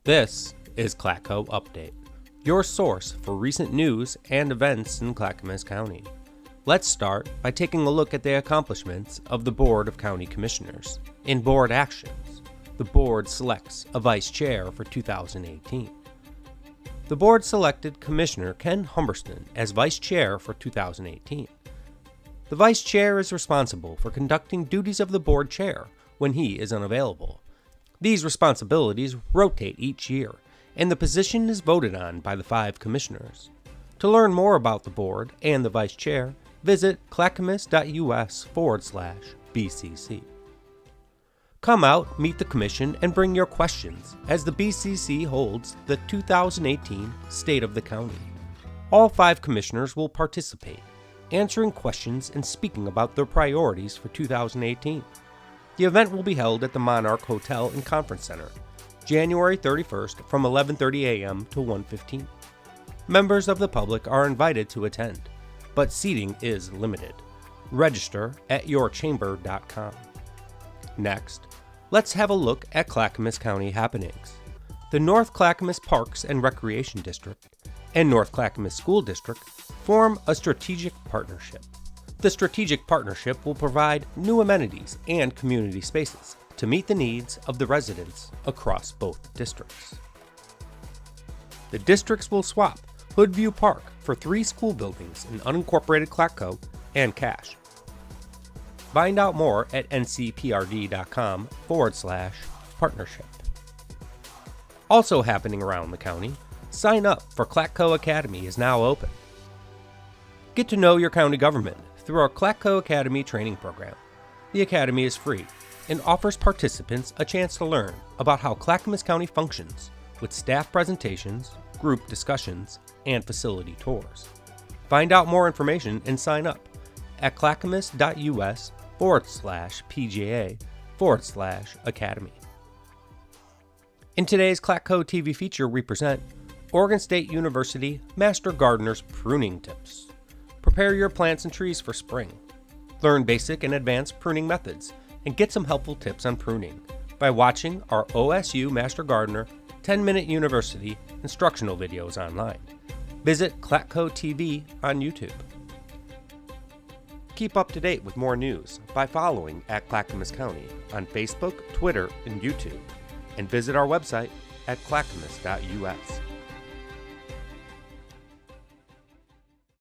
This is ClackCo Update, your source for recent news and events in Clackamas County. Let's start by taking a look at the accomplishments of the Board of County Commissioners. In board actions, the board selects a vice chair for 2018. The board selected Commissioner Ken Humberston as vice chair for 2018. The vice chair is responsible for conducting duties of the board chair when he is unavailable. These responsibilities rotate each year, and the position is voted on by the 5 commissioners. To learn more about the board and the vice chair, visit clackamas.us/BCC. Come out, meet the commission, and bring your questions as the BCC holds the 2018 State of the County. All 5 commissioners will participate, answering questions and speaking about their priorities for 2018. The event will be held at the Monarch Hotel and Conference Center, January 31st from 11:30 a.m. to 1:15. Members of the public are invited to attend, but seating is limited. Register at yourchamber.com. Next, let's have a look at Clackamas County happenings. The North Clackamas Parks and Recreation District and North Clackamas School District form a strategic partnership. The strategic partnership will provide new amenities and community spaces to meet the needs of the residents across both districts. The districts will swap Hoodview Park for 3 school buildings in unincorporated ClackCo and cash. Find out more at ncprd.com/partnership. Also happening around the county, sign up for ClackCo Academy is now open. Get to know your county government through our ClackCo Academy training program. The Academy is free and offers participants a chance to learn about how Clackamas County functions with staff presentations, group discussions, and facility tours. Find out more information and sign up at clackamas.us/pga/academy. In today's ClackCo TV feature, we present Oregon State University Master Gardener's Pruning Tips. Prepare your plants and trees for spring. Learn basic and advanced pruning methods and get some helpful tips on pruning by watching our OSU Master Gardener 10-minute university instructional videos online. Visit ClackCo TV on YouTube. Keep up to date with more news by following at Clackamas County on Facebook, Twitter, and YouTube, and visit our website at clackamas.us.